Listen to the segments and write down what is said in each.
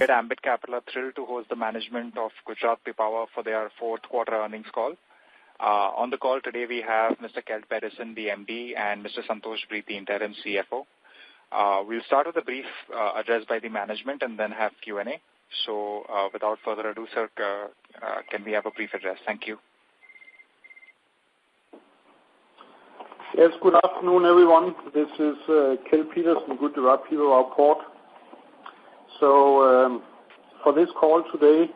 At Ambit Capital are thrilled to host the management of Gujarat Pipavav for their fourth quarter earnings call. On the call today we have Mr. Kjeld Pedersen, the MD, and Mr. Santosh Breed, the interim CFO. We'll start with a brief address by the management and then have Q&A. So without further ado, sir, can we have a brief address? Thank you. Yes, good afternoon, everyone. This is Kjeld Pedersen, Gujarat Pipavav Port. So for this call today,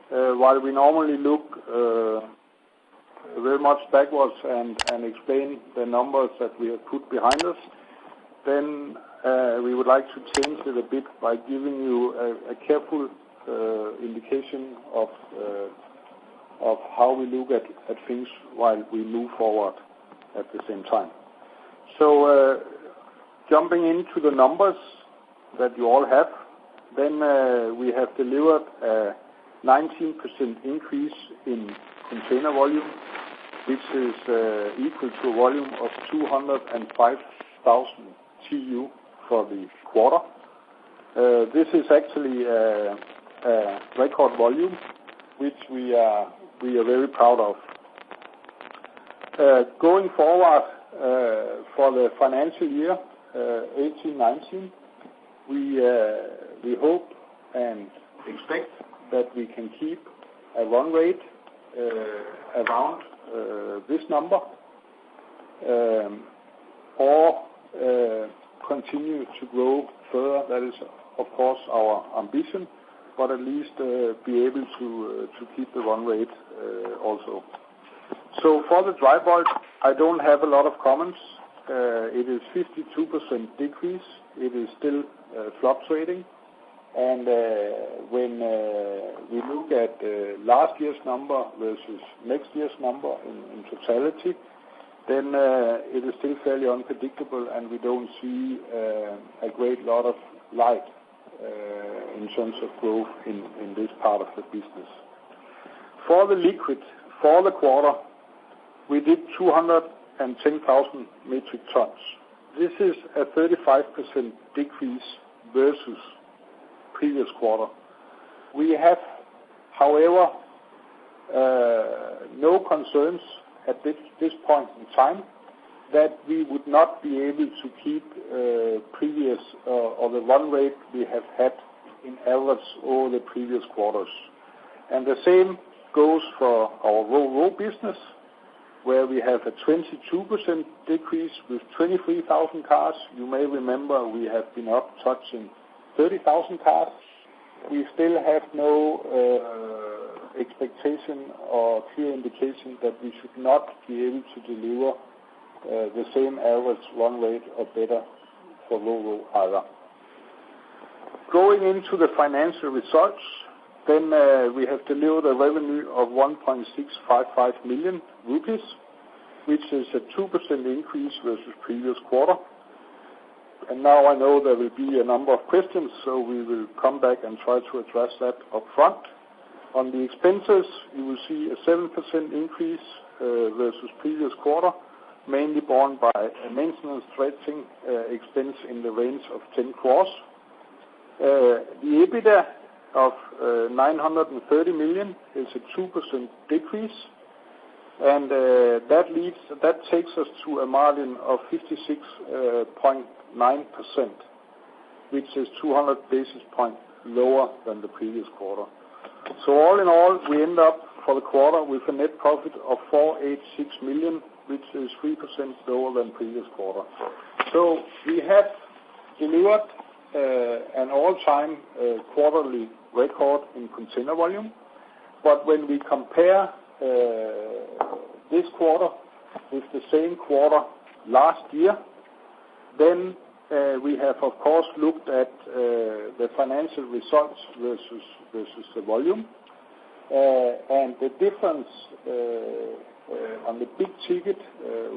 while we normally look very much backwards and explain the numbers that we have put behind us, then we would like to change it a bit by giving you a careful indication of how we look at things while we move forward at the same time. So jumping into the numbers that you all have, then we have delivered a 19% increase in container volume, which is equal to a volume of 205,000 TEU for the quarter. This is actually a record volume, which we are very proud of. Going forward for the financial year 18-19, we hope and expect that we can keep a run rate around this number, or continue to grow further. That is, of course, our ambition, but at least be able to keep the run rate also. So for the dry bulk, I don't have a lot of comments. It is 52% decrease. It is still fluctuating. And when we look at last year's number versus next year's number in totality, then it is still fairly unpredictable, and we don't see a great lot of light in terms of growth in this part of the business. For the liquid, for the quarter, we did 210,000 metric tons. This is a 35% decrease versus previous quarter. We have, however, no concerns at this point in time that we would not be able to keep previous or the run rate we have had in average over the previous quarters. And the same goes for our ro-ro business, where we have a 22% decrease with 23,000 cars. You may remember we have been up touching 30,000 cars. We still have no expectation or clear indication that we should not be able to deliver the same average run rate or better for ro-ro either. Going into the financial results, then we have delivered a revenue of 1.655 million rupees, which is a 2% increase versus previous quarter. And now I know there will be a number of questions, so we will come back and try to address that up front. On the expenses, you will see a 7% increase versus previous quarter, mainly borne by a maintenance dredging expense in the range of 10 crores. The EBITDA of 930 million is a 2% decrease, and that takes us to a margin of 56.9%, which is 200 basis points lower than the previous quarter. So all in all, we end up for the quarter with a net profit of 486 million, which is 3% lower than previous quarter. So we have delivered an all-time quarterly record in container volume, but when we compare this quarter with the same quarter last year, then we have, of course, looked at the financial results versus the volume, and the difference on the big ticket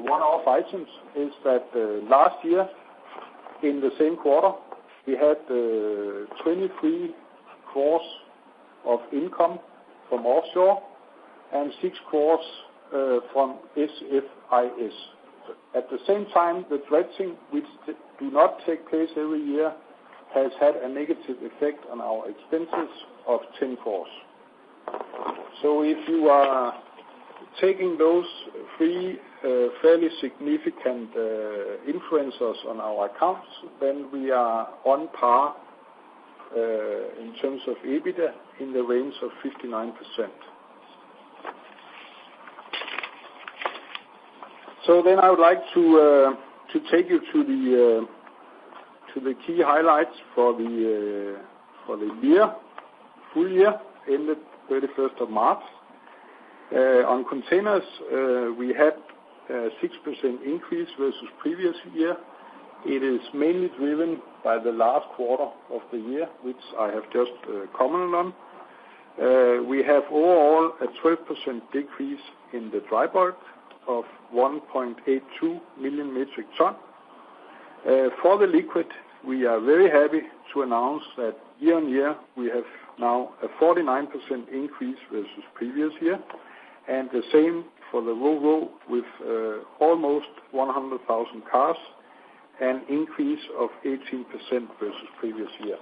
one-off items is that last year in the same quarter we had 23 crores of income from offshore and 6 crores from SFIS. At the same time, the dredging, which do not take place every year, has had a negative effect on our expenses of 10 crores. So if you are taking those three fairly significant influencers on our accounts, then we are on par in terms of EBITDA in the range of 59%. So then I would like to take you to the key highlights for the year, full year, ended 31st of March. On containers, we had a 6% increase versus previous year. It is mainly driven by the last quarter of the year, which I have just commented on. We have overall a 12% decrease in the dry bulk of 1.82 million metric ton. For the liquid, we are very happy to announce that year on year we have now a 49% increase versus previous year, and the same for the ro-ro with almost 100,000 cars, an increase of 18% versus previous year.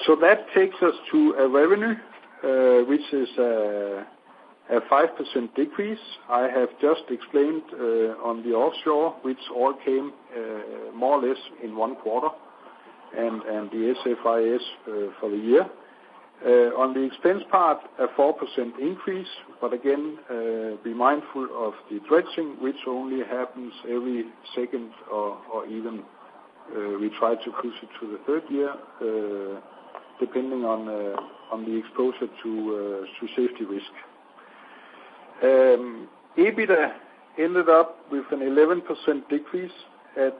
So that takes us to a revenue which is a 5% decrease. I have just explained on the offshore, which all came more or less in one quarter, and the SFIS for the year. On the expense part, a 4% increase, but again, be mindful of the dredging, which only happens every second or even we try to push it to the third year, depending on the exposure to safety risk. EBITDA ended up with an 11% decrease at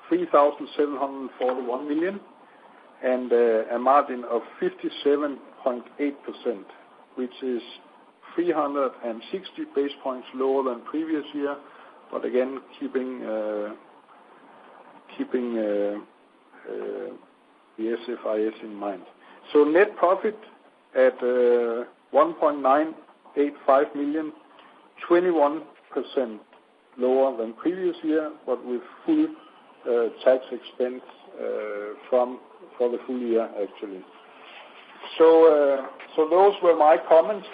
3,741 million and a margin of 57.8%, which is 360 basis points lower than previous year, but again keeping the SFIS in mind. So net profit at 1.985 million, 21% lower than previous year, but with full tax expense for the full year actually. So those were my comments.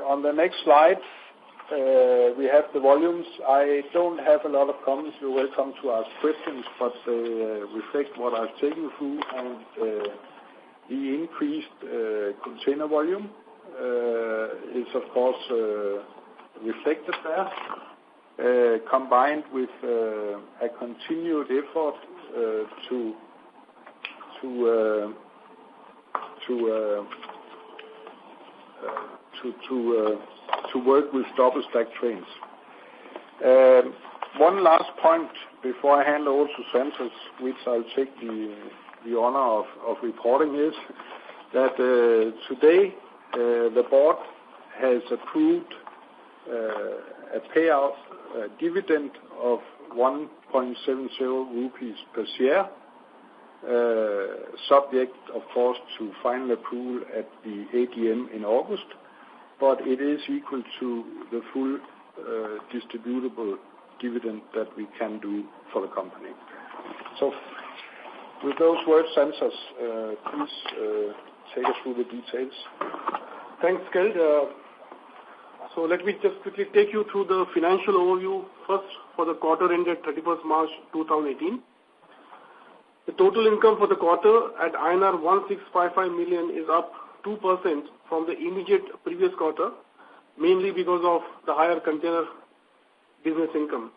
On the next slide, we have the volumes. I don't have a lot of comments. You're welcome to ask questions, but they reflect what I've taken through, and the increased container volume is of course reflected there, combined with a continued effort to work with double stack trains. One last point before I hand over to Santos, which I'll take the honor of reporting, is that today the board has approved a payout dividend of 1.70 rupees per share, subject of course to final approval at the AGM in August, but it is equal to the full distributable dividend that we can do for the company. So with those words, Santos, please take us through the details. Thanks, Kjeld. So let me just quickly take you through the financial overview first for the quarter ended 31st March 2018. The total income for the quarter at INR 1655 million is up 2% from the immediate previous quarter, mainly because of the higher container business income.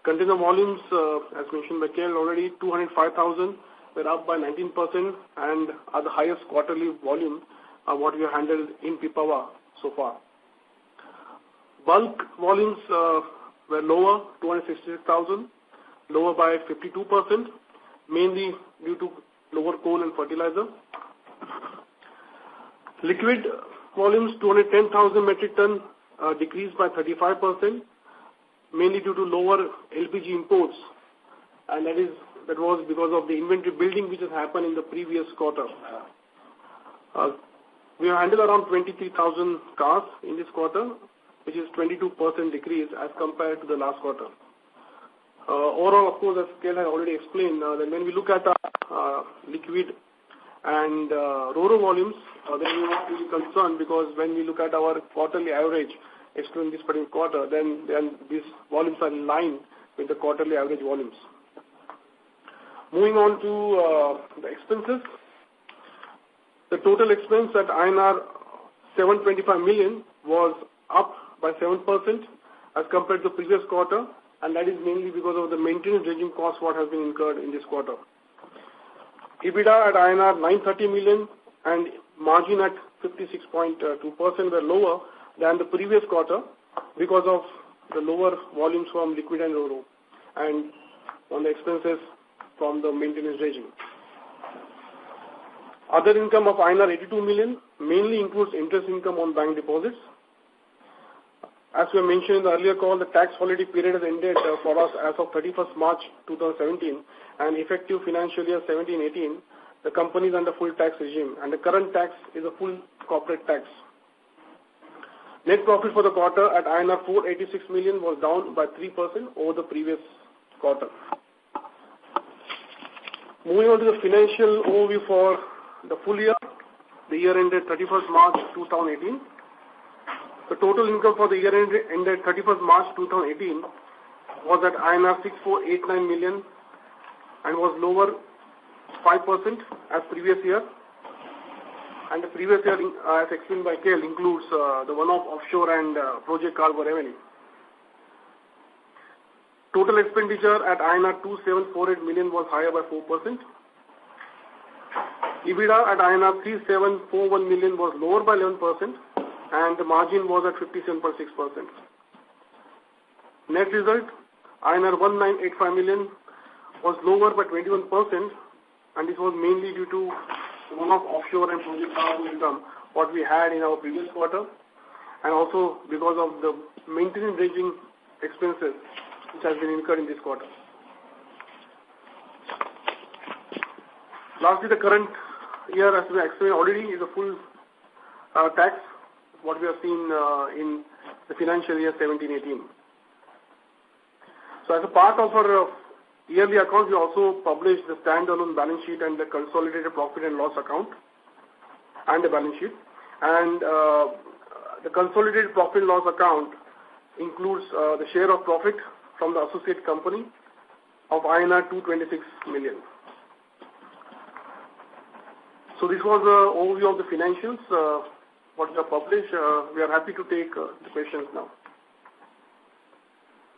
Container volumes, as mentioned by Kjeld already, 205,000 were up by 19% and are the highest quarterly volume what we have handled in Pipavav so far. Bulk volumes were lower, 266,000, lower by 52%, mainly due to lower coal and fertilizer. Liquid volumes, 210,000 metric ton, decreased by 35%, mainly due to lower LPG imports, and that was because of the inventory building which has happened in the previous quarter. We have handled around 23,000 cars in this quarter, which is 22% decrease as compared to the last quarter. Overall, of course, as Kel had already explained, that when we look at liquid and RoRo volumes, then we are not really concerned, because when we look at our quarterly average, excluding this particular quarter, then these volumes are in line with the quarterly average volumes. Moving on to the expenses. The total expense at INR 725 million was up by 7% as compared to the previous quarter, and that is mainly because of the maintenance regime cost what has been incurred in this quarter. EBITDA at INR 930 million and margin at 56.2% were lower than the previous quarter because of the lower volumes from liquid and RoRo and on the expenses from the maintenance regime. Other income of INR 82 million mainly includes interest income on bank deposits. As we mentioned in the earlier call, the tax holiday period has ended for us as of 31st March 2017, and effective financial year 17-18, the company is under full tax regime, and the current tax is a full corporate tax. Net profit for the quarter at INR 486 million was down by 3% over the previous quarter. Moving on to the financial overview for the full year, the year ended 31st March 2018. The total income for the year ended 31st March 2018 was at INR 6489 million and was lower 5% as previous year. And the previous year, as explained by KL, includes the one-off offshore and project cargo revenue. Total expenditure at INR 2748 million was higher by 4%. EBITDA at INR 3741 million was lower by 11%, and the margin was at 57.6%. Net result, INR 1985 million was lower by 21%, and this was mainly due to one-off offshore and project cargo income what we had in our previous quarter, and also because of the maintenance regime expenses which has been incurred in this quarter. Lastly, the current year, as we explained already, is a full tax, what we have seen in the financial year 17-18. So as a part of our yearly account, we also published the standalone balance sheet and the consolidated profit and loss account and the balance sheet. And the consolidated profit and loss account includes the share of profit from the associate company of INR 226 million. So this was the overview of the financials, what we have published. We are happy to take the questions now.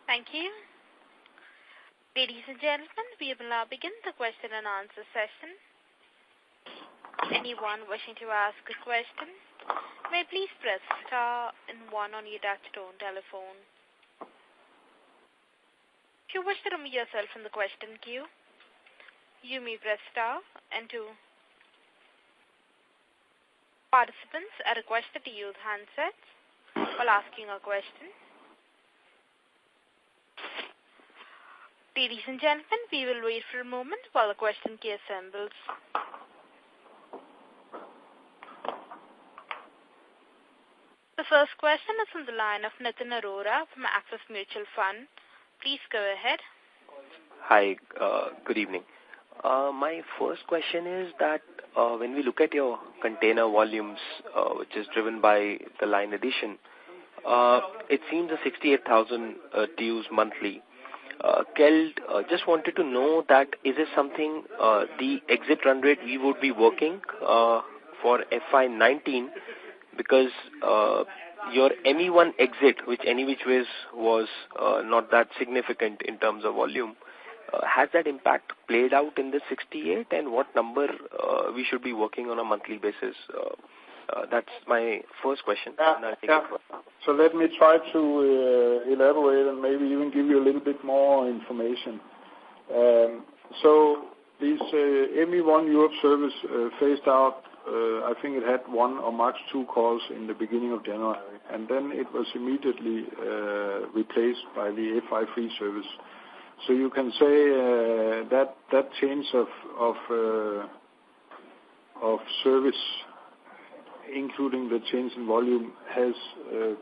Thank you. Ladies and gentlemen, we will now begin the question and answer session. Anyone wishing to ask a question may please press star and 1 on your touch-tone telephone. If you wish to remove yourself from the question queue, you may press star and 2. Participants are requested to use handsets while asking a question. Ladies and gentlemen, we will wait for a moment while the question queue assembles. The first question is from the line of Nitin Arora from Axis Mutual Fund. Please go ahead. Hi, good evening. My first question is that when we look at your container volumes, which is driven by the line addition, it seems a 68,000 TEUs monthly. Kel, just wanted to know that is this something, the exit run rate we would be working for FY19, because your ME1 exit, which any which ways was not that significant in terms of volume, has that impact played out in the 68, and what number we should be working on a monthly basis? That's my first question. So let me try to elaborate and maybe even give you a little bit more information. So this ME1 Europe service phased out, I think it had 1 or max 2 calls in the beginning of January, and then it was immediately replaced by the FY3 service. So you can say that change of service, including the change in volume, has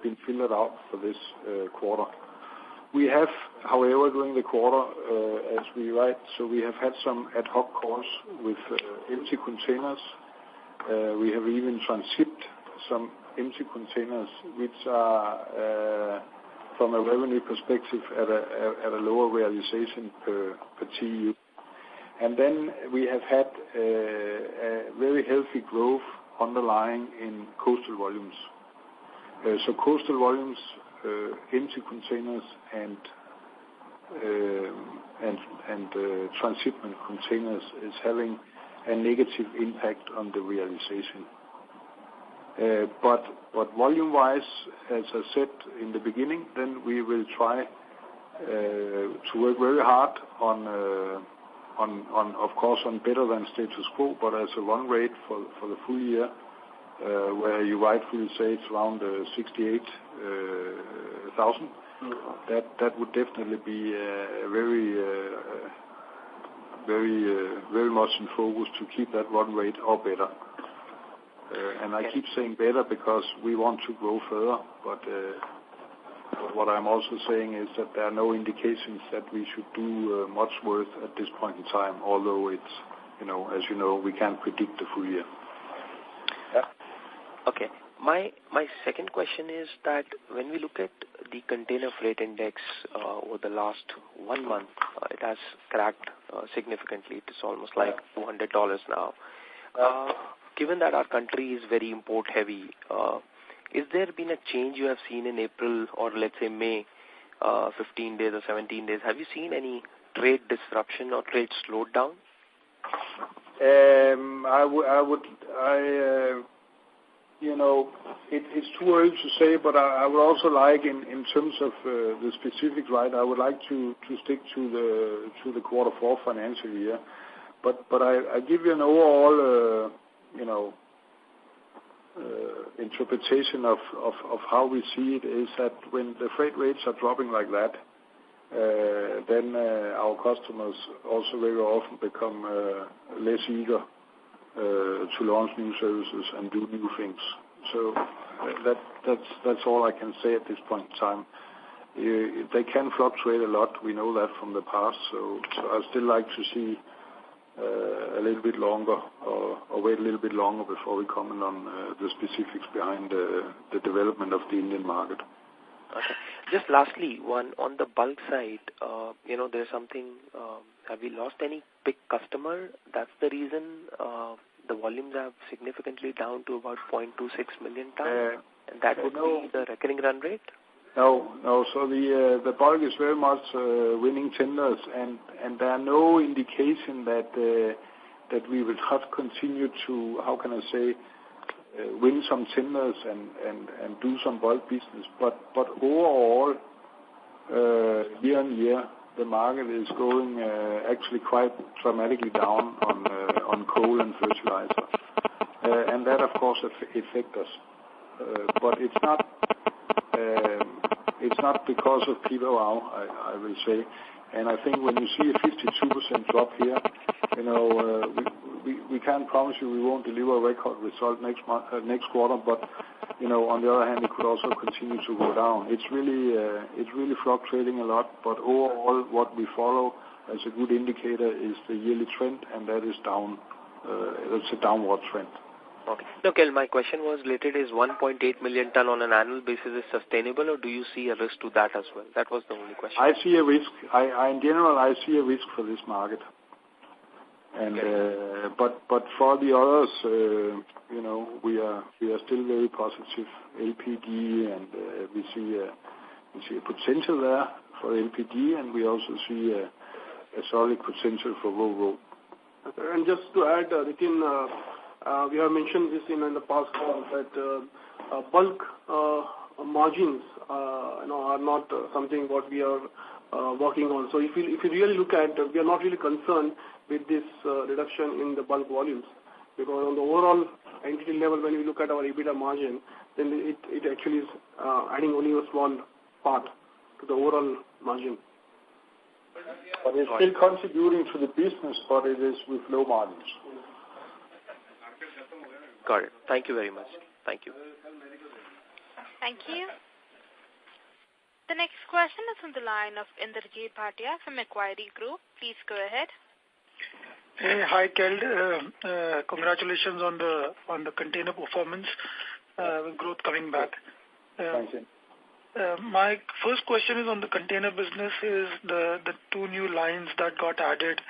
been filtered out for this quarter. We have, however, during the quarter, as we write, so we have had some ad hoc calls with empty containers. We have even transshipped some empty containers, which are, from a revenue perspective, at a lower realization per TEU. And then we have had a very healthy growth underlying in coastal volumes. So coastal volumes, empty containers and transshipment containers is having a negative impact on the realization. But volume-wise, as I said in the beginning, then we will try to work very hard on of course on better than status quo, but as a run rate for the full year, where you rightfully say it's around 68,000. That would definitely be very much in focus to keep that run rate or better. And I keep saying better because we want to grow further, but what I'm also saying is that there are no indications that we should do much worse at this point in time, although it's, as you know, we can't predict the full year. Yeah. Okay. My second question is that when we look at the container freight index over the last 1 month, it has cracked significantly. It's almost like $200 now. Given that our country is very import heavy, is there been a change you have seen in April or let's say May, 15 days or 17 days? Have you seen any trade disruption or trade slowdown? It's too early to say, but I would also like, in terms of the specifics, right, I would like to stick to the Qtr4 financial year. But I give you an overall, interpretation of how we see it is that when the freight rates are dropping like that, then our customers also very often become less eager to launch new services and do new things. So that's all I can say at this point in time. They can fluctuate a lot. We know that from the past. So I still like to see a little bit longer, or wait a little bit longer before we comment on the specifics behind the development of the Indian market. Okay. Just lastly, one on the bulk side, there's something. Have we lost any big customer? That's the reason the volumes are significantly down to about 0.26 million tons, and that would be the recurring run rate. No. So the bulk is very much winning tenders, and there are no indication that we will not continue to, how can I say, win some tenders and do some bulk business. But overall, year on year, the market is going actually quite dramatically down on coal and fertilizer, and that of course affects us. But it's not. It's not because of Pipavav, I will say. And I think when you see a 52% drop here, we can't promise you we won't deliver a record result next quarter. But on the other hand, it could also continue to go down. It's really fluctuating a lot. But overall, what we follow as a good indicator is the yearly trend, and that is down. It's a downward trend. Okay. Okay, my question was related, is 1.8 million ton on an annual basis is sustainable, or do you see a risk to that as well? That was the only question. I see a risk. In general, I see a risk for this market. And but for the others, we are still very positive. LPG, and we see a potential there for LPG, and we also see a solid potential for RoRo. And just to add, Nitin, we have mentioned this in the past call that bulk margins are not something what we are working on. So if you really look at, we are not really concerned with this reduction in the bulk volumes, because on the overall entity level, when we look at our EBITDA margin, then it actually is adding only a small part to the overall margin. But it's still contributing to the business, but it is with low margins. Got it. Thank you very much. Thank you. Thank you. The next question is on the line of Inderjeet Bhatia from Macquarie Group. Please go ahead. Hey, hi, Keld. Congratulations on the container performance with growth coming back. Thank you. My first question is on the container business is the two new lines that got added.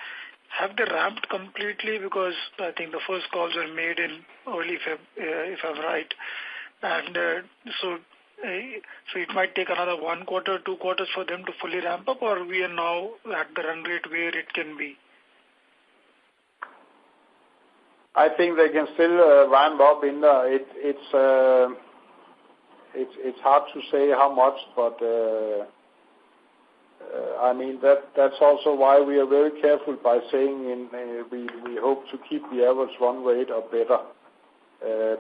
Have they ramped completely? Because I think the first calls were made in early Feb, if I'm right. And so it might take another 1 quarter, 2 quarters for them to fully ramp up, or we are now at the run rate where it can be? I think they can still ramp up in the, it's hard to say how much, but I mean that's also why we are very careful by saying we hope to keep the average run rate or better.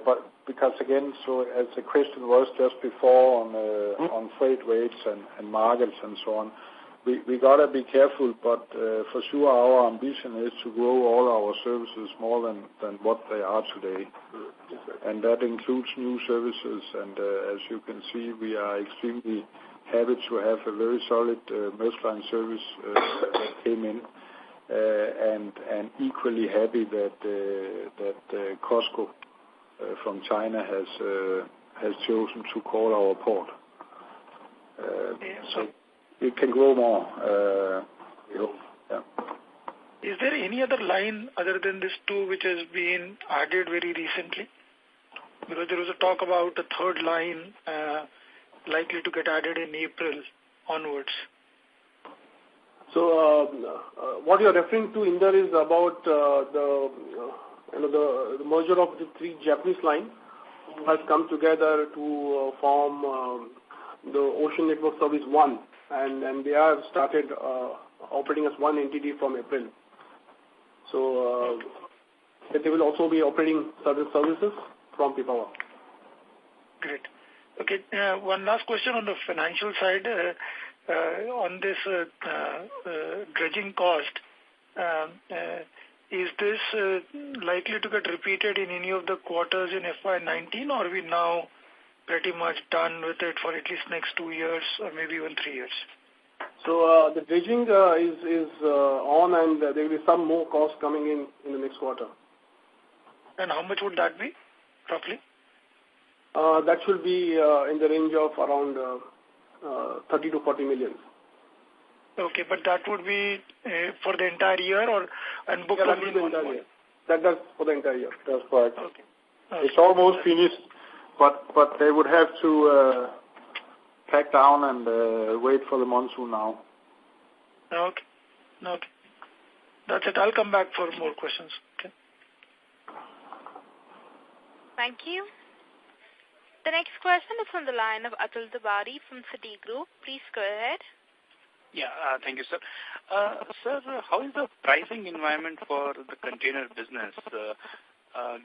But because again, so as the question was just before on freight rates and markets and so on, we gotta be careful. But for sure, our ambition is to grow all our services more than what they are today, and that includes new services. And as you can see, we are extremely happy to have a very solid Maersk Line service that came in, and equally happy that COSCO from China has chosen to call our port. So it can grow more. We hope. Yeah. Is there any other line other than this two which has been added very recently? Because there was a talk about a third line likely to get added in April onwards. So what you are referring to, Inder, is about the merger of the 3 Japanese lines has come together to form the Ocean Network Service 1, and they have started operating as one entity from April. So they will also be operating certain services from Pipavav. Great. Okay, one last question on the financial side. On this dredging cost, is this likely to get repeated in any of the quarters in FY19, or are we now pretty much done with it for at least next 2 years or maybe even 3 years? So the dredging is on, and there will be some more costs coming in the next quarter. And how much would that be, roughly? That should be in the range of around 30 to 40 million. Okay, but that would be for the entire year, or and booked only the entire year. That's for the entire year. That's correct. Okay. It's almost finished, but they would have to pack down and wait for the monsoon now. Okay. That's it. I'll come back for more questions. Okay. Thank you. The next question is from the line of Atul Tiwari from Citigroup. Please go ahead. Yeah, thank you, sir. Sir, how is the pricing environment for the container business,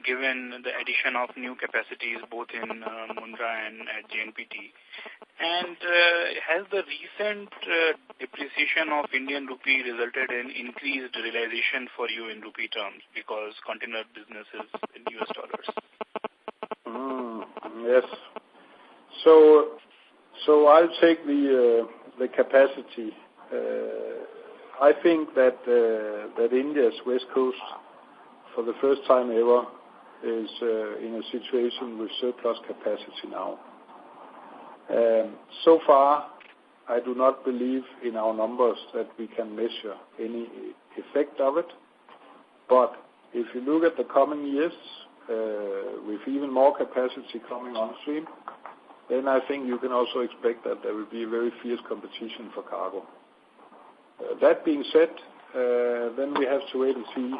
given the addition of new capacities both in Mundra and at JNPT? And has the recent depreciation of Indian rupee resulted in increased realization for you in rupee terms because container business is in US dollars? Yes. So I'll take the capacity. I think that India's west coast, for the first time ever, is in a situation with surplus capacity now. So far, I do not believe in our numbers that we can measure any effect of it. But if you look at the coming years, with even more capacity coming on stream, then I think you can also expect that there will be a very fierce competition for cargo. That being said, then we have to wait and see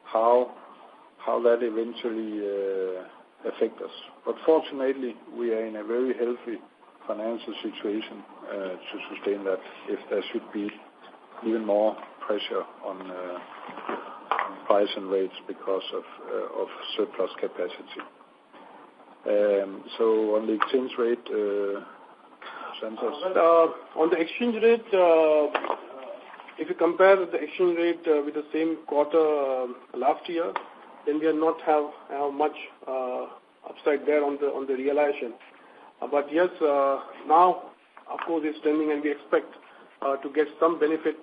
how that eventually affects us. But fortunately, we are in a very healthy financial situation to sustain that if there should be even more pressure on price and rates because of surplus capacity. So on the exchange rate, Santos? On the exchange rate, if you compare the exchange rate with the same quarter last year, then we will not have much upside there on the realization. But yes, now of course, is trending, and we expect to get some benefit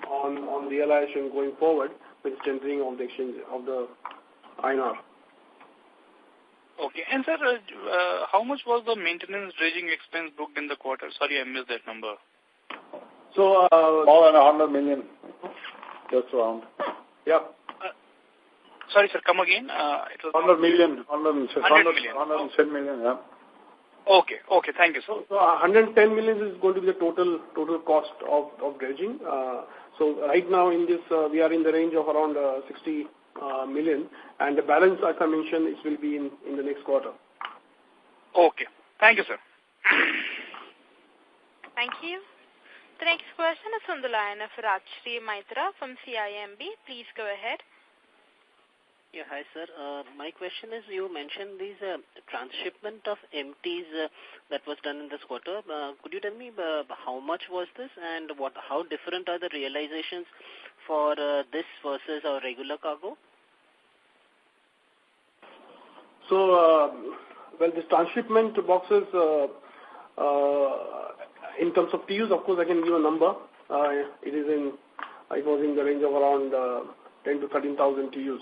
on realization going forward with strengthening of the exchange of the INR. Okay. And sir, how much was the maintenance dredging expense booked in the quarter? Sorry, I missed that number. So more than 100 million, just around. Yeah. Sorry, sir, come again. It was 100 million, 110 million, yeah. Okay, thank you, sir. So 110 million is going to be the total cost of dredging. So right now in this, we are in the range of around 60 million, and the balance, as I mentioned, it will be in the next quarter. Okay, thank you, sir. Thank you. The next question is from the line of Rajshri Maitra from CIMB. Please go ahead. Yeah, hi sir. My question is, you mentioned these transshipment of empties that was done in this quarter. Could you tell me how much was this, and how different are the realizations for this versus our regular cargo? So, well, this transshipment boxes, in terms of TEUs, of course, I can give a number. It was in the range of around 10 to 13,000 TEUs.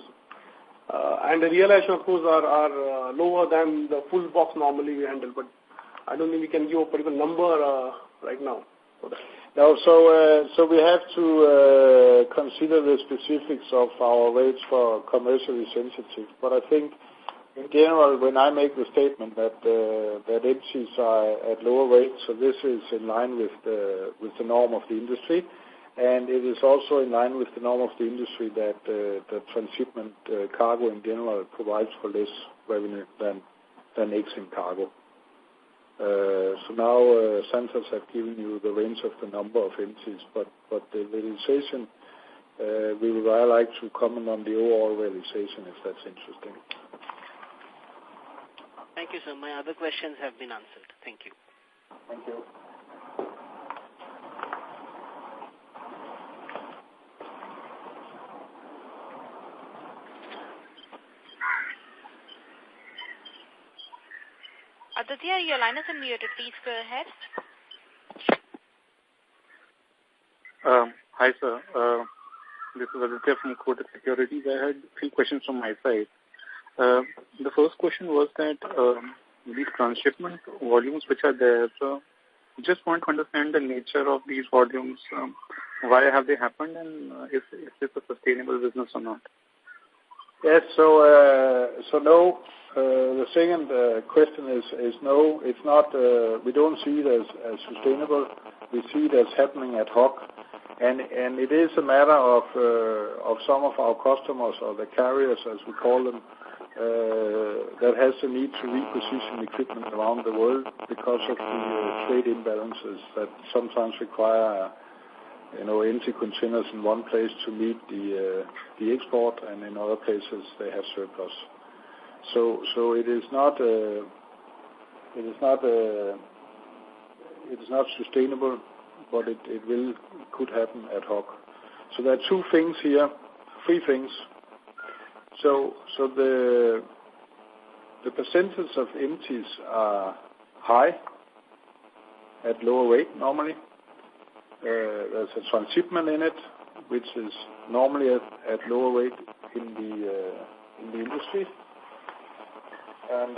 And the realization, of course, are lower than the full box normally we handle, but I don't think we can give a particular number right now for that. No, so we have to consider the specifics of our rates for commercially sensitive. But I think, in general, when I make the statement that empties are at lower rates, so this is in line with the norm of the industry. And it is also in line with the norm of the industry that the transshipment cargo in general provides for less revenue than exim cargo. So now Santos have given you the range of the number of empties, but the realization, we would rather like to comment on the overall realization if that's interesting. Thank you, sir. My other questions have been answered. Thank you. Thank you. Aditya, your line is unmuted. Please go ahead. Hi, sir. This is Aditya from Qtr4 Securities. I had a few questions from my side. The first question was that these transshipment volumes which are there, so just want to understand the nature of these volumes. Why have they happened, and is this a sustainable business or not? Yes, so no. The second question is no, it's not. We don't see it as sustainable. We see it as happening ad hoc, and it is a matter of some of our customers, or the carriers as we call them, that has the need to reposition equipment around the world because of the trade imbalances that sometimes require empty containers in one place to meet the export, and in other places they have surplus. So it is not sustainable, but it could happen ad hoc. So there are three things. So the percentage of empties are high at lower rate normally. There's a transshipment in it, which is normally at lower rate in the industry. And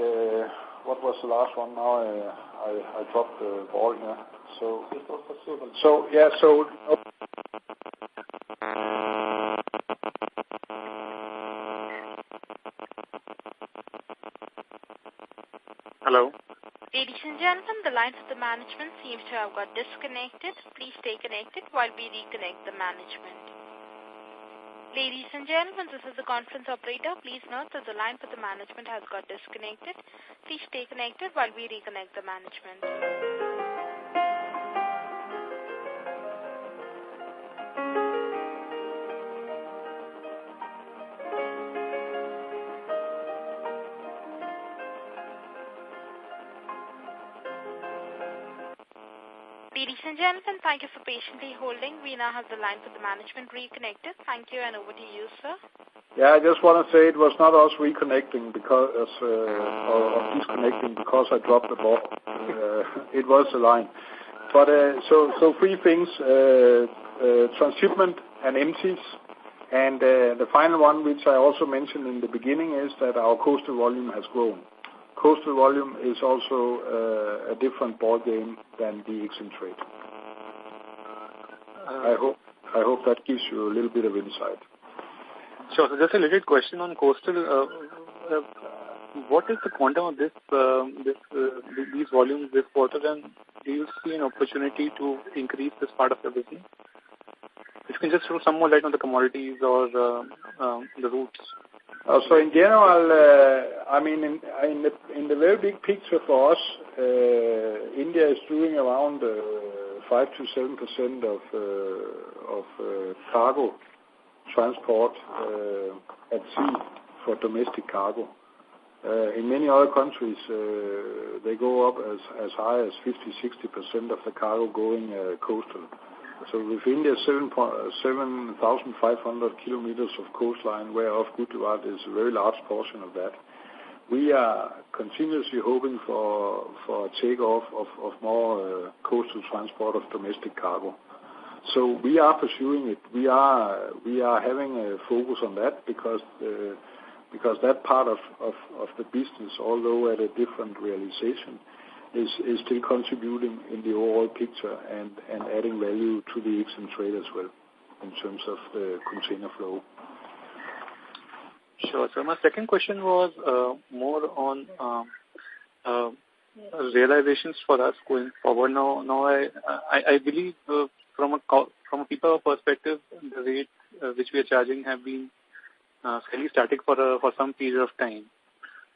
what was the last one? Now I dropped the ball here. So yeah. So Hello. Ladies and gentlemen, the lines of the management seems to have got disconnected. Please stay connected while we reconnect the management. Ladies and gentlemen, this is the conference operator. Please note that the line for the management has got disconnected. Please stay connected while we reconnect the management. Ladies and gentlemen, thank you for patiently holding. We now have the line for the management reconnected. Thank you, and over to you, sir. Yeah, I just want to say it was not us reconnecting or disconnecting because I dropped the ball. It was the line. But so three things: transshipment and empties, and the final one, which I also mentioned in the beginning, is that our coastal volume has grown. Coastal volume is also a different ball game than the EXIM trade. I hope that gives you a little bit of insight. Sure. So just a little question on coastal. What is the quantum of these volumes this quarter, and do you see an opportunity to increase this part of the business? If you can just throw some more light on the commodities or the routes. So in general, I mean, in the very big picture for us, India is doing around 5 to 7% of cargo transport at sea for domestic cargo. In many other countries, they go up as high as 50-60% of the cargo going coastal. So with India's 7,500 kilometers of coastline, whereof Gujarat is a very large portion of that, we are continuously hoping for a takeoff of more coastal transport of domestic cargo. So we are pursuing it. We are having a focus on that because that part of the business, although at a different realization, is still contributing in the overall picture and adding value to the EXIM trade as well in terms of the container flow. Sure. So my second question was more on realizations for us going forward. Now I believe from a Pipavav perspective, the rate which we are charging have been fairly static for some period of time.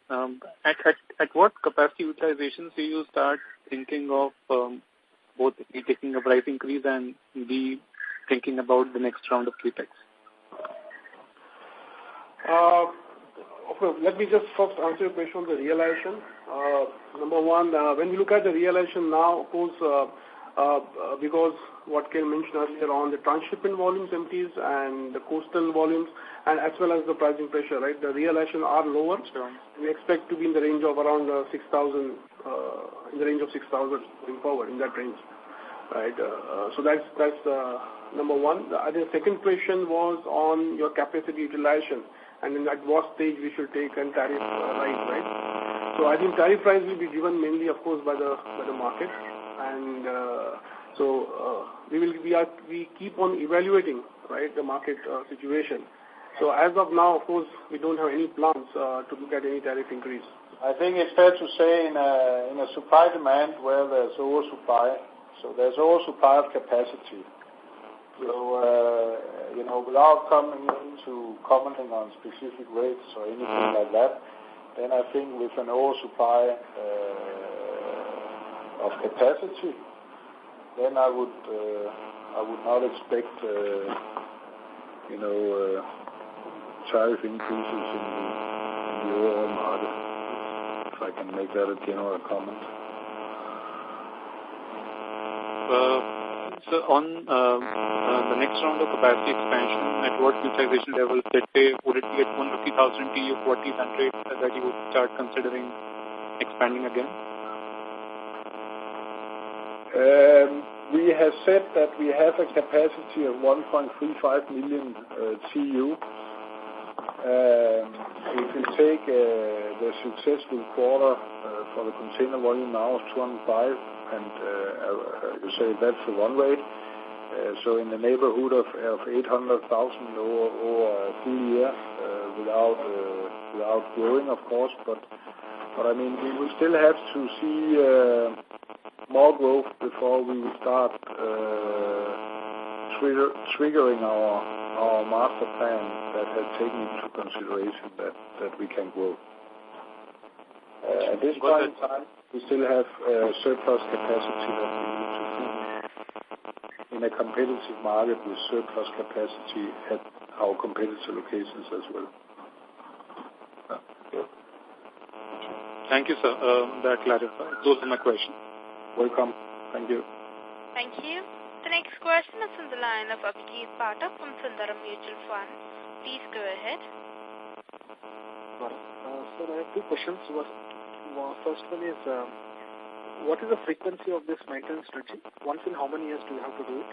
At what capacity utilizations do you start thinking of both taking a price increase and B, thinking about the next round of capex? Okay, let me just first answer your question on the realization. Number one, when we look at the realization now, of course, because what Ken mentioned earlier on the transshipment volumes, empties, and the coastal volumes, and as well as the pricing pressure, right? The realization are lower. Sure. We expect to be in the range of around 6,000, going forward in that range, right? So that's number one. The second question was on your capacity utilization, and in at what stage we should take and tariff rise, right? So I think tariff rise will be driven mainly, of course, by the market, and we keep on evaluating, right, the market situation. So as of now, of course, we don't have any plans to look at any tariff increase. I think it's fair to say in a supply demand where there's oversupply, so there's oversupply of capacity. So without coming into commenting on specific rates or anything like that, then I think with an oversupply of capacity, then I would not expect tariff increases in the overall market, if I can make that a general comment. So on the next round of capacity expansion, at what utilization level, let's say, would it be at 150,000 TEU quarterly run rate that you would start considering expanding again? We have said that we have a capacity of 1.35 million TEU. If you take the successful quarter for the container volume now of 205, and you say that's the run rate, so in the neighborhood of 800,000 over a full year without growing, of course, but I mean we will still have to see more growth before we will start triggering our master plan that has taken into consideration that we can grow. At this point in time, we still have surplus capacity that we need to fill in a competitive market with surplus capacity at our competitor locations as well. Thank you, sir. That clarifies. Those are my questions. Welcome. Thank you. Thank you. The next question is from the line of Abhijit Pathak from Sundaram Mutual Fund. Please go ahead. Sir, I have two questions. First one is, what is the frequency of this maintenance dredging? Once in how many years do you have to do it?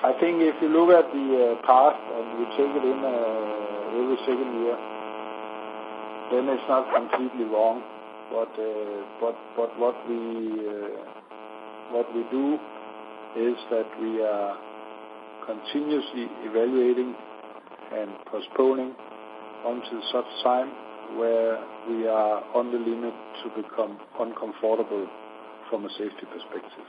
I think if you look at the past and you take it in every second year, then it's not completely wrong. But what we do is that we are continuously evaluating and postponing until such time where we are on the limit to become uncomfortable from a safety perspective.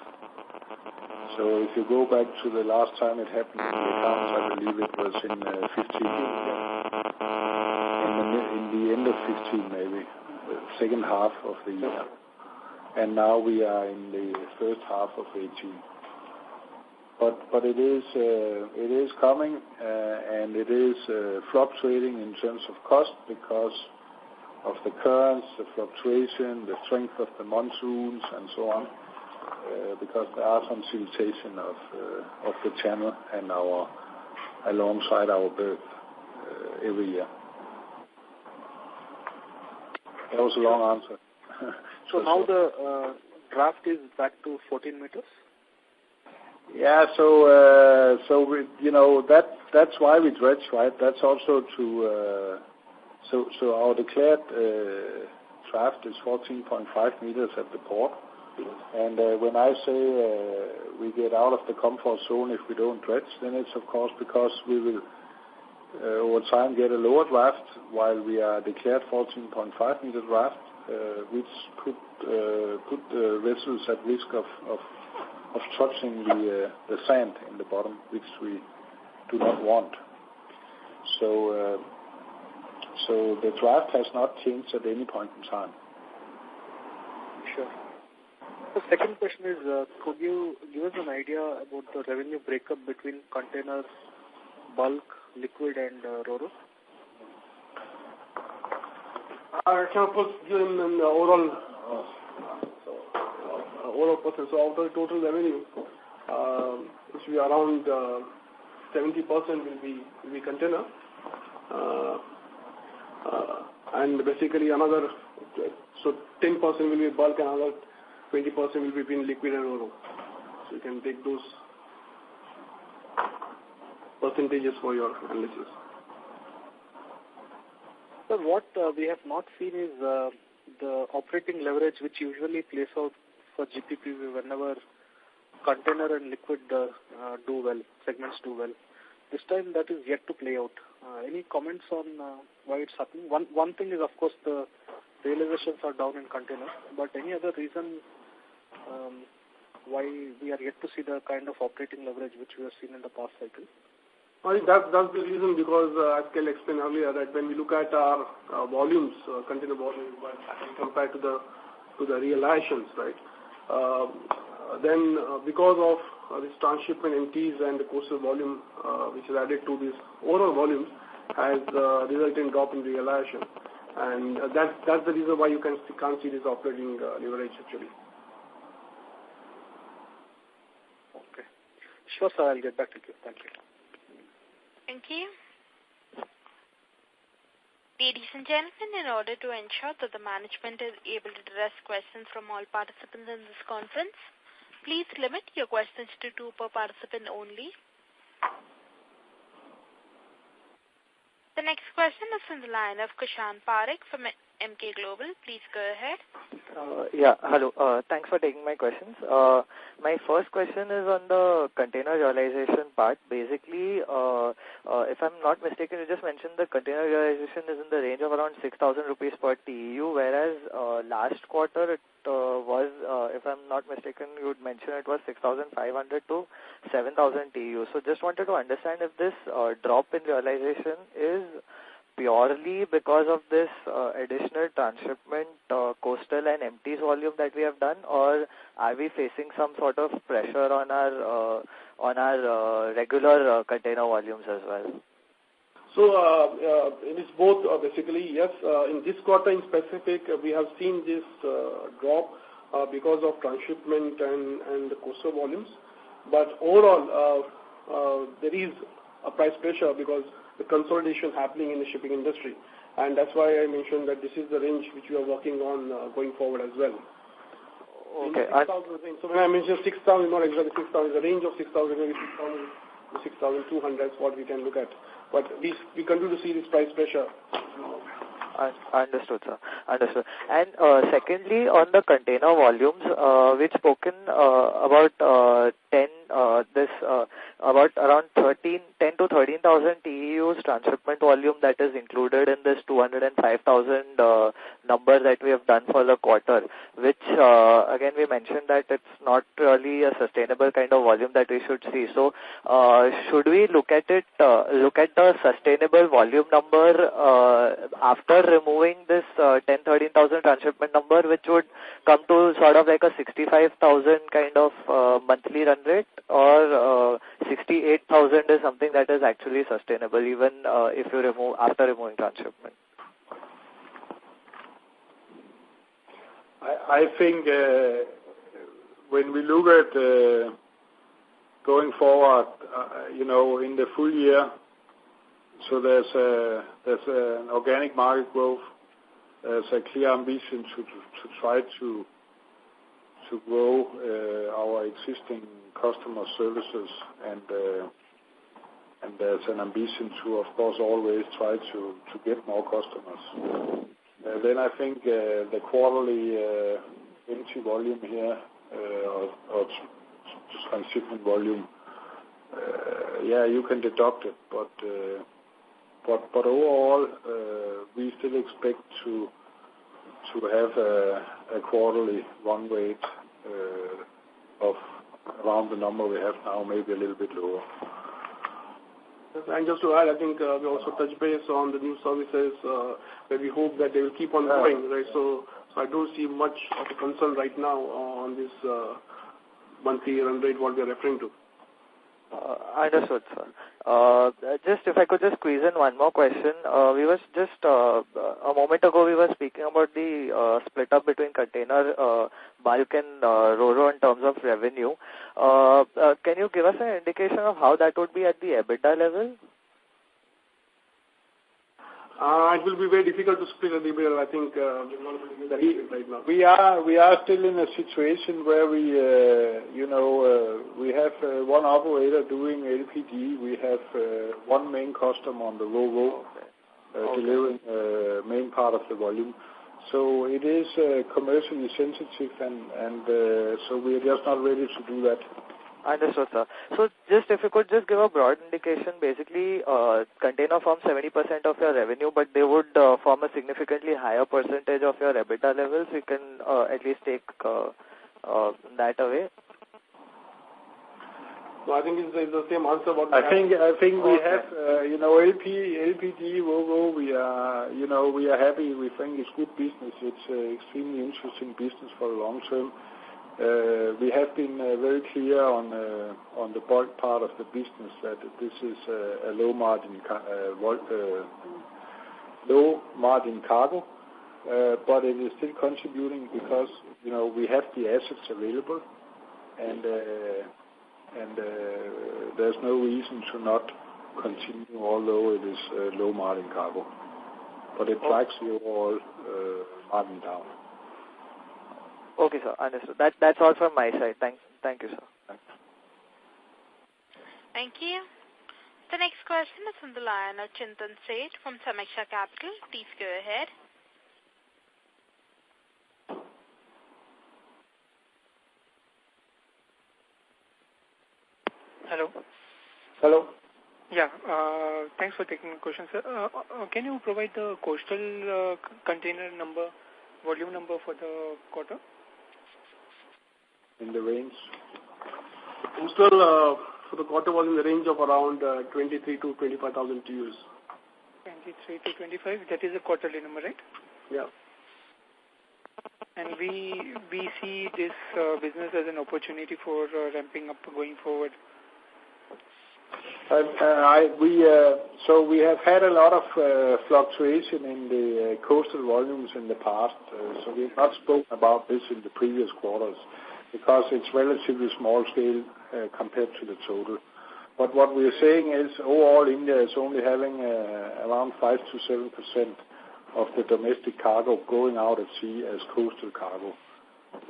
So if you go back to the last time it happened in the accounts, I believe it was in 15, in the end of 15 maybe, the second half of the year. And now we are in the first half of 18. But it is coming and it is fluctuating in terms of cost because of the currents, the fluctuation, the strength of the monsoons, and so on. Because there are some siltation of the channel and alongside our berth every year. That was a long answer. So now the draft is back to 14 meters? Yeah, so we, that's why we dredge, right? That's also to so our declared draft is 14.5 meters at the port. And when I say we get out of the comfort zone if we don't dredge, then it's of course because we will over time get a lower draft while we are declared 14.5 meter draft, which put the vessels at risk of touching the sand in the bottom, which we do not want. So the draft has not changed at any point in time. Sure. The second question is, could you give us an idea about the revenue breakup between container, bulk, liquid, and ro-ro? I can of course give in the overall percent. So out of the total revenue, which will be around 70% will be container, and basically another 10% will be bulk and another 20% will be between liquid and ro-ro. So you can take those percentages for your analysis. So what we have not seen is the operating leverage which usually plays out for GPPL whenever container and liquid do well, segments do well. This time that is yet to play out. Any comments on why it's happening? One thing is of course the realizations are down in container, but any other reason why we are yet to see the kind of operating leverage which we have seen in the past cycle? I think that's the reason because as Kel explained earlier that when we look at our volumes, container volumes, but compared to the realizations, right? Then because of this transshipment empties and the coastal volume which is added to this overall volume has resulted in drop in realization, and that's the reason why you can't see this operating leverage actually. Okay, sure, sir. I'll get back to you. Thank you. Thank you. Ladies and gentlemen, in order to ensure that the management is able to address questions from all participants in this conference, please limit your questions to 2 per participant only. The next question is from the line of Kushan Parekh from MK Global. Please go ahead. Yeah, hello. Thanks for taking my questions. My first question is on the container realization part. Basically, if I'm not mistaken, you just mentioned the container realization is in the range of around 6,000 rupees per TEU, whereas last quarter it was, if I'm not mistaken, you would mention it was 6,500 to 7,000 TEU. So just wanted to understand if this drop in realization is purely because of this additional transshipment, coastal and empties volume that we have done, or are we facing some sort of pressure on our regular container volumes as well? So it is both basically, yes. In this quarter in specific, we have seen this drop because of transshipment and the coastal volumes. But overall, there is a price pressure because the consolidation happening in the shipping industry. And that's why I mentioned that this is the range which we are working on going forward as well. Okay. So when I mentioned 6,000, not exactly 6,000, the range of 6,000, maybe 6,000 to 6,200 is what we can look at. But we continue to see this price pressure. Understood, sir. Understood. And secondly, on the container volumes, we've spoken about about around 10 to 13,000 TEUs transshipment volume that is included in this 205,000 number that we have done for the quarter, which again we mentioned that it's not really a sustainable kind of volume that we should see. So should we look at the sustainable volume number after removing this 10-13,000 transshipment number, which would come to sort of like a 65,000 kind of monthly run rate, or 68,000 is something that is actually sustainable even if you remove after removing transshipment? I think when we look at going forward, in the full year, so there's an organic market growth. There's a clear ambition to try to grow our existing customer services, and there's an ambition to, of course, always try to get more customers. Then I think the quarterly empty volume here, or transshipment volume, you can deduct it, but overall, we still expect to have a quarterly run rate of around the number we have now, maybe a little bit lower. And just to add, I think we also touch base on the new services that we hope that they will keep on growing, right? So I don't see much of a concern right now on this monthly run rate what we are referring to. Understood, sir. Just if I could just squeeze in one more question. We was just a moment ago we were speaking about the split up between container, bulk and ro-ro in terms of revenue. Can you give us an indication of how that would be at the EBITDA level? It will be very difficult to split at the EBITDA. I think we're not going to do that right now. We are still in a situation where we have one operator doing LPG. We have one main customer on the ro-ro delivering main part of the volume. So it is commercially sensitive, and so we are just not ready to do that. Understood, sir. So just if you could just give a broad indication, basically container forms 70% of your revenue, but they would form a significantly higher percentage of your EBITDA levels. We can at least take that away. So I think it's the same answer. I think we have LPG, ro-ro. We are happy. We think it's good business. It's extremely interesting business for the long term. We have been very clear on the bulk part of the business that this is a low margin cargo, but it is still contributing because we have the assets available, and there's no reason to not continue, although it is low margin cargo, but it drags the overall margin down. Okay, sir. Understood. That's all from my side. Thank you, sir. Thanks. Thank you. The next question is from the line of Chintan Seth from Sameeksha Capital. Please go ahead. Hello. Hello. Yeah. Thanks for taking the question, sir. Can you provide the coastal container number, volume number for the quarter? In the range? Coastal for the quarter was in the range of around 23 to 25,000 TEUs. 23 to 25, that is a quarterly number, right? Yeah. And we see this business as an opportunity for ramping up going forward. So we have had a lot of fluctuation in the coastal volumes in the past. So we've not spoken about this in the previous quarters because it's relatively small scale compared to the total. But what we are saying is overall India is only having around 5 to 7% of the domestic cargo going out at sea as coastal cargo.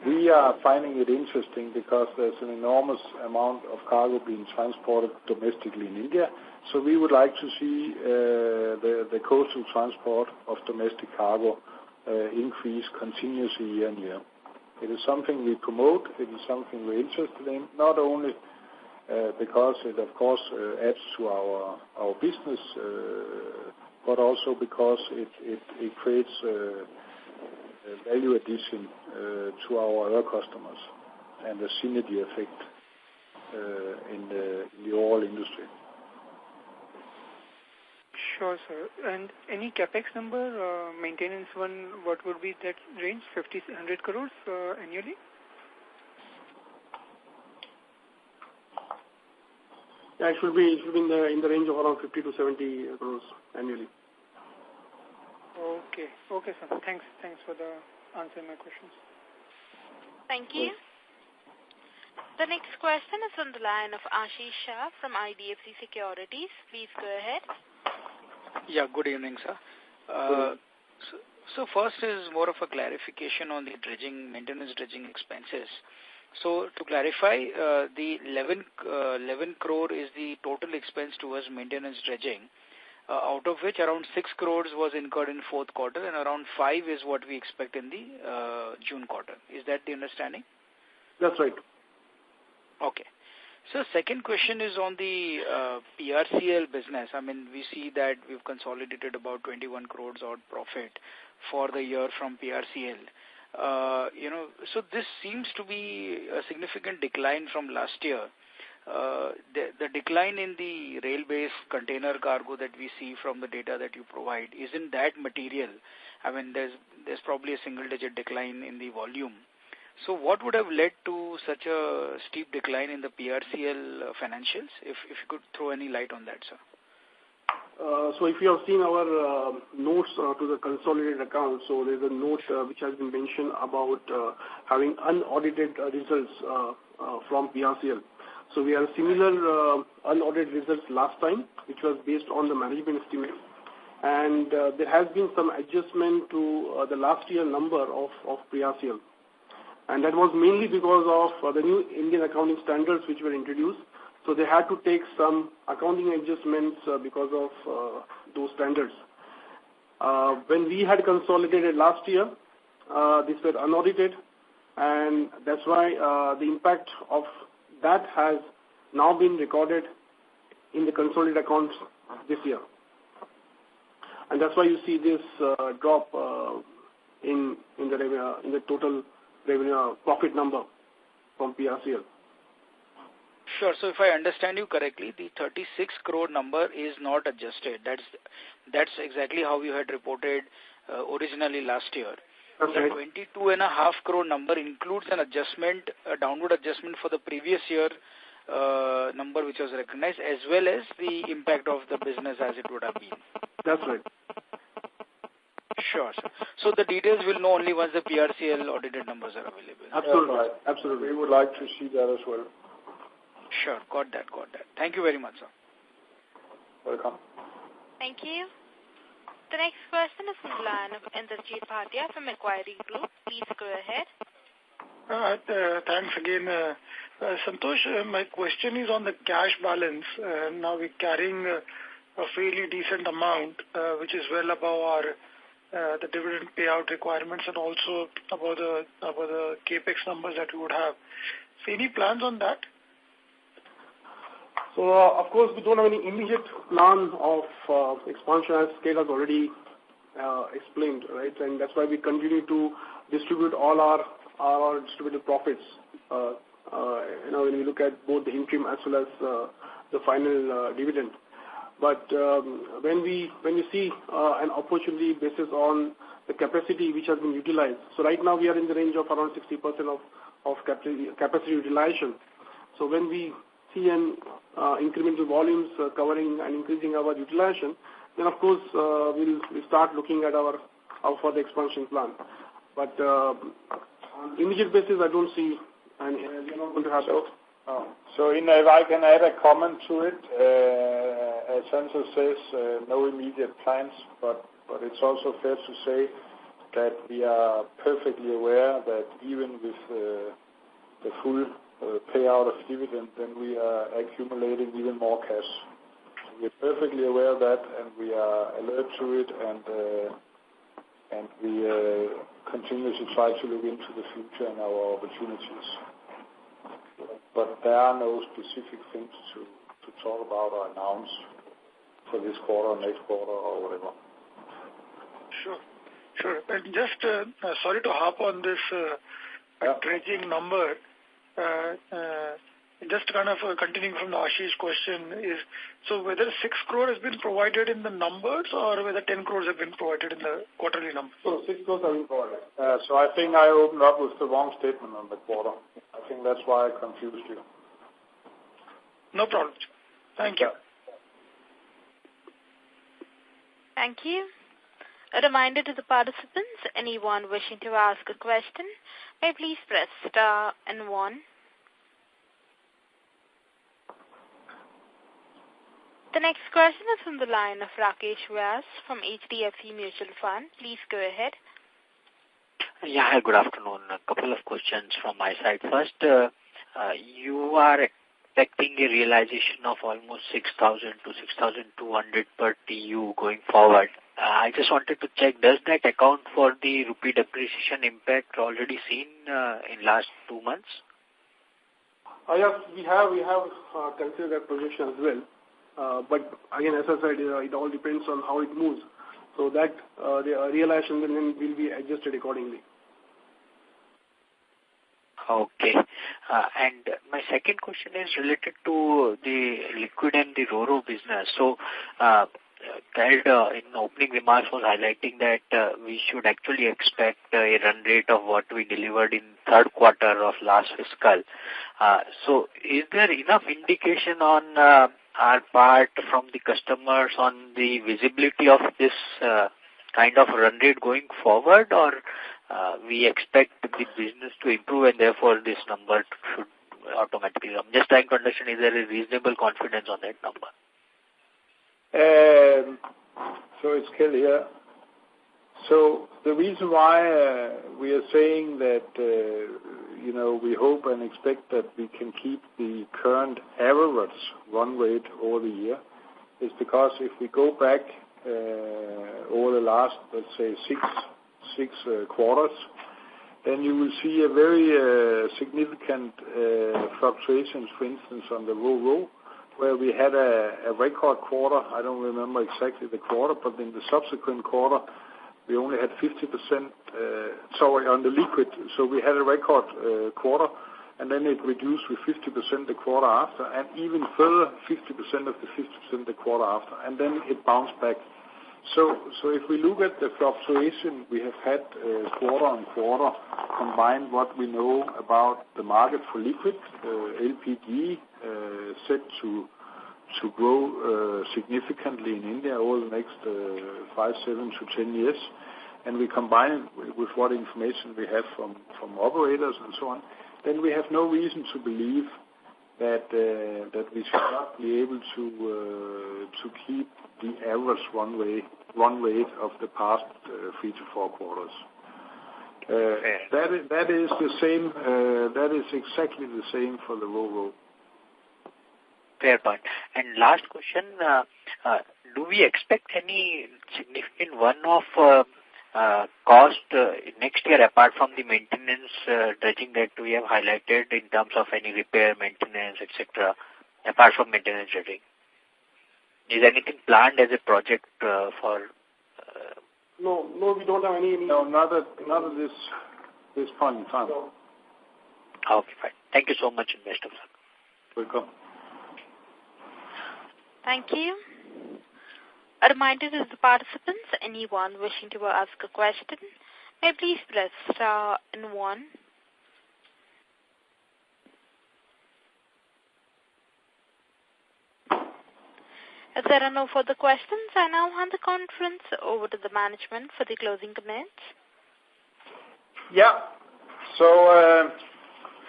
We are finding it interesting because there's an enormous amount of cargo being transported domestically in India. So we would like to see the coastal transport of domestic cargo increase continuously year on year. It is something we promote. It is something we're interested in, not only because it, of course, adds to our business, but also because it creates value addition to our other customers and the synergy effect in the oil industry. Sure, sir. And any capex number, maintenance one, what would be that range? 50-100 crores annually? Yeah, it should be in the range of around 50 to 70 crores annually. Okay, sir. Thanks for the answering my questions. Thank you. The next question is on the line of Ashish Shah from IDFC Securities. Please go ahead. Yeah, good evening, sir. So first is more of a clarification on the maintenance dredging expenses. So to clarify, the 11 crore is the total expense towards maintenance dredging, out of which around 6 crores was incurred in fourth quarter and around 5 is what we expect in the June quarter. Is that the understanding? That's right. Okay. So second question is on the PRCL business. I mean, we see that we've consolidated about 21 crores odd profit for the year from PRCL. So this seems to be a significant decline from last year. The decline in the rail-based container cargo that we see from the data that you provide, isn't that material? I mean, there's probably a single-digit decline in the volume. So what would have led to such a steep decline in the PRCL financials? If you could throw any light on that, sir. So if you have seen our notes to the consolidated accounts, so there's a note which has been mentioned about having unaudited results from PRCL. So we have similar unaudited results last time, which was based on the management estimate. And there has been some adjustment to the last year number of PRCL. And that was mainly because of the new Indian accounting standards which were introduced. So they had to take some accounting adjustments because of those standards. When we had consolidated last year, these were unaudited, and that's why the impact of that has now been recorded in the consolidated accounts this year. And that's why you see this drop in the total revenue profit number from PRCL. Sure. So if I understand you correctly, the 36 crore number is not adjusted. That's exactly how you had reported originally last year. That's the right. 22.5 crore number includes an adjustment, a downward adjustment for the previous year number which was recognized, as well as the impact of the business as it would have been. That's right. Sure, sir. So the details we'll know only once the PRCL audited numbers are available. Absolutely. Right. Absolutely. We would like to see that as well. Sure. Got that. Thank you very much, sir. Welcome. Thank you. The next question is from the line of Indrajit Bhatia from Macquarie Group. Please go ahead. Thanks again. Santosh, my question is on the cash balance. Now we're carrying a fairly decent amount, which is well above our the dividend payout requirements and also above the capex numbers that we would have. So any plans on that? So, of course, we don't have any immediate plan of expansion, as Kate has already explained, right? And that's why we continue to distribute all our distributed profits, when we look at both the interim as well as the final dividend. But when we see an opportunity basis on the capacity which has been utilized, so right now we are in the range of around 60% of capacity utilization. So when we see an incremental volumes covering and increasing our utilization, then of course we'll start looking at our further expansion plan. But on immediate basis, I don't see, and we're not going to have that. So if I can add a comment to it, as Santosh says, no immediate plans, but But it's also fair to say that we are perfectly aware that even with the full payout of dividend, then we are accumulating even more cash. So we're perfectly aware of that, and we are alert to it, and we continue to try to look into the future and our opportunities. But there are no specific things to talk about or announce for this quarter, next quarter, or whatever. Sure. And just sorry to harp on this dredging number. Just kind of continuing from the Ashish question is, so whether 6 crore has been provided in the numbers or whether 10 crores have been provided in the quarterly numbers? So 6 crores have been provided. So I think I opened up with the wrong statement on the quarter. I think that's why I confused you. No problem. Thank you. Thank you. A reminder to the participants, anyone wishing to ask a question, may please press star and 1. The next question is from the line of Rakesh Vyas from HDFC Mutual Fund. Please go ahead. Yeah, hi, good afternoon. A couple of questions from my side. First, you are expecting a realization of almost 6,000 to 6,200 per TEU going forward. I just wanted to check, does that account for the rupee depreciation impact already seen in last 2 months? Yes, we have considered that projection as well. But again, as I said, it all depends on how it moves. So that the realization then will be adjusted accordingly. Okay. And my second question is related to the liquid and the RoRo business. So, Gerd, in opening remarks was highlighting that we should actually expect a run rate of what we delivered in third quarter of last fiscal. So is there enough indication on our part from the customers on the visibility of this kind of run rate going forward, or we expect the business to improve and therefore this number should automatically? I'm just trying to understand, is there a reasonable confidence on that number? So it's Kjeld here. So the reason why we are saying that, we hope and expect that we can keep the current average run rate over the year is because if we go back over the last, let's say, six quarters, then you will see a very significant fluctuations, for instance, on the RoRo, where we had a record quarter. I don't remember exactly the quarter, but in the subsequent quarter, we only had 50%, on the liquid. So we had a record quarter, and then it reduced with 50% the quarter after, and even further 50% of the 50% the quarter after, and then it bounced back. So if we look at the fluctuation we have had quarter on quarter, combined what we know about the market for liquid, LPG set to grow significantly in India over the next 5, 7 to 10 years, and we combine it with what information we have from operators and so on, then we have no reason to believe that we should not be able to keep the average run rate of the past 3 to 4 quarters. That is the same. That is exactly the same for the RoRo. Fair point. And last question: do we expect any significant one-off cost next year apart from the maintenance dredging that we have highlighted in terms of any repair, maintenance, etc. Apart from maintenance dredging? Is anything planned as a project for? No, we don't have any. No, not at this point in time. No. Okay, fine. Thank you so much, and best of luck. Welcome. Thank you. A reminder to the participants, anyone wishing to ask a question, may please press star and 1. If there are no further questions, I now hand the conference over to the management for the closing comments. Yeah. So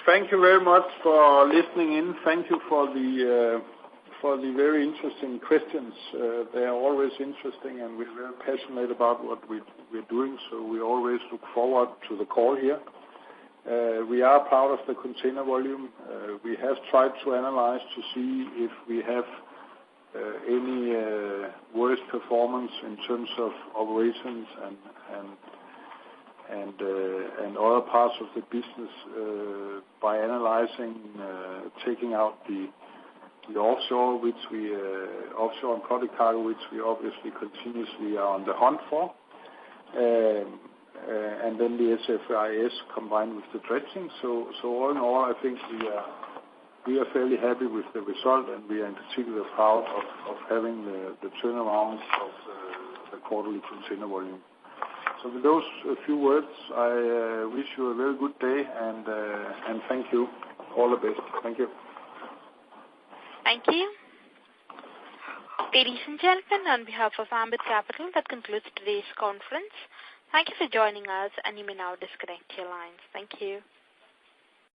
thank you very much for listening in. Thank you for for the very interesting questions. They are always interesting, and we're very passionate about what we're doing, so we always look forward to the call here. We are proud of the container volume. We have tried to analyze to see if we have any worse performance in terms of operations and other parts of the business by analyzing, taking out the offshore, offshore and product cargo, which we obviously continuously are on the hunt for, and then the SFIS combined with the dredging. So all in all, I think we are fairly happy with the result, and we are in particular proud of having the turnaround of the quarterly container volume. So with those few words, I wish you a very good day, and thank you. All the best. Thank you. Thank you. Ladies and gentlemen, on behalf of Ambit Capital, that concludes today's conference. Thank you for joining us, and you may now disconnect your lines. Thank you.